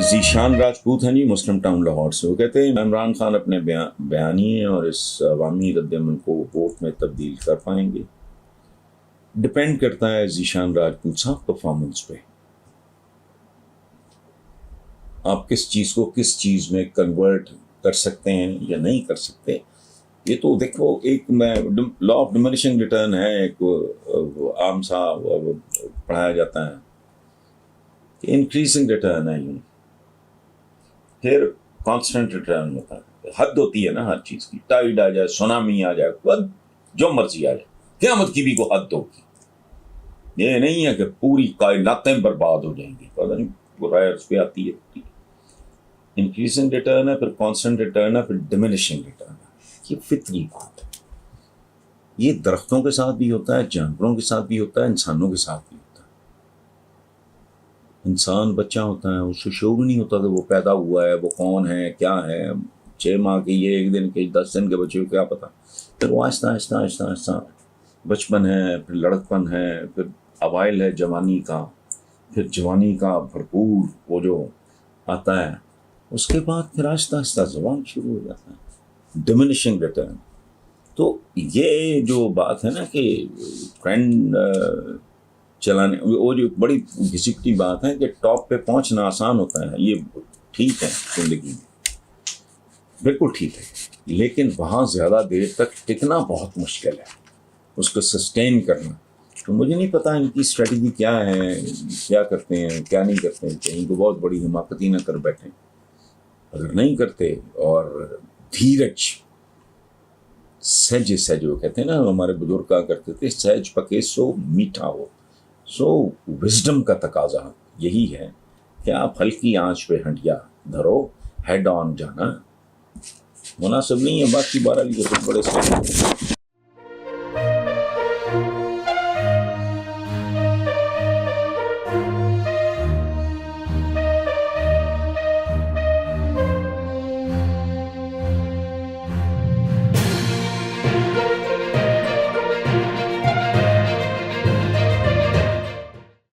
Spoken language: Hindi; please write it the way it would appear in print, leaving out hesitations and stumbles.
ज़ीशान राजपूत हैं जी, मुस्लिम टाउन लाहौर से। वो कहते हैं इमरान खान अपने बयानिए और इस अवामी रद्दमल को वोट में तब्दील कर पाएंगे। डिपेंड करता है ज़ीशान राजपूत साहब परफॉर्मेंस पे। आप किस चीज़ को किस चीज़ में कन्वर्ट कर सकते हैं या नहीं कर सकते, ये तो देखो, एक लॉ ऑफ डिमिनिशिंग रिटर्न है, एक आम सा पढ़ाया जाता है कि इंक्रीजिंग रिटर्न है, यूँ फिर कांस्टेंट रिटर्न होता है। हद होती है ना हर चीज़ की, टाइड आ जाए, सुनामी आ जाए, जो मर्जी आ जाए, क़यामत की भी को हद होगी। ये नहीं है कि पूरी कायनातें बर्बाद हो जाएंगी, पता नहीं बुराई उस पर आती है। इंक्रीजिंग रिटर्न है, फिर कांस्टेंट रिटर्न है, फिर डिमिनिशिंग रिटर्न है। ये फितरी बात है। ये दरख्तों के साथ भी होता है, जानवरों के साथ भी होता है, इंसानों के साथ भी होता है। इंसान बच्चा होता है, उससे शौर नहीं होता कि वो पैदा हुआ है, वो कौन है, क्या है, 6 माह के, ये 1 दिन के, 10 दिन के बच्चे को क्या पता। फिर वो आहिस्ता आहिस्ता आहिस्ता आहिस्ता बचपन है, फिर लड़कपन है, फिर अवाइल है जवानी का, फिर जवानी का भरपूर वो जो आता है, उसके बाद फिर आहिस्ता आहिस्ता जवान शुरू हो जाता है, डिमिनिशिंग रिटर्न। तो ये जो बात है ना कि ट्रेंड चलाने, वो जो बड़ी घिसिकती बात है कि टॉप पे पहुंचना आसान होता है, ये ठीक है जिंदगी में, बिल्कुल ठीक है, लेकिन वहाँ ज़्यादा देर तक टिकना बहुत मुश्किल है, उसको सस्टेन करना। तो मुझे नहीं पता इनकी स्ट्रेटजी क्या है, क्या करते हैं, क्या नहीं करते हैं, कहीं को बहुत बड़ी हिमाकती न कर बैठे। अगर नहीं करते और धीरज, सहज वो कहते हैं ना, हमारे बुजुर्ग कहा करते थे, सहज पके सो मीठा हो। सो विजडम का तकाजा यही है कि आप हल्की आंच पे हंडिया धरो, हेड ऑन जाना मुनासिब नहीं है। बाकी 12 बड़े से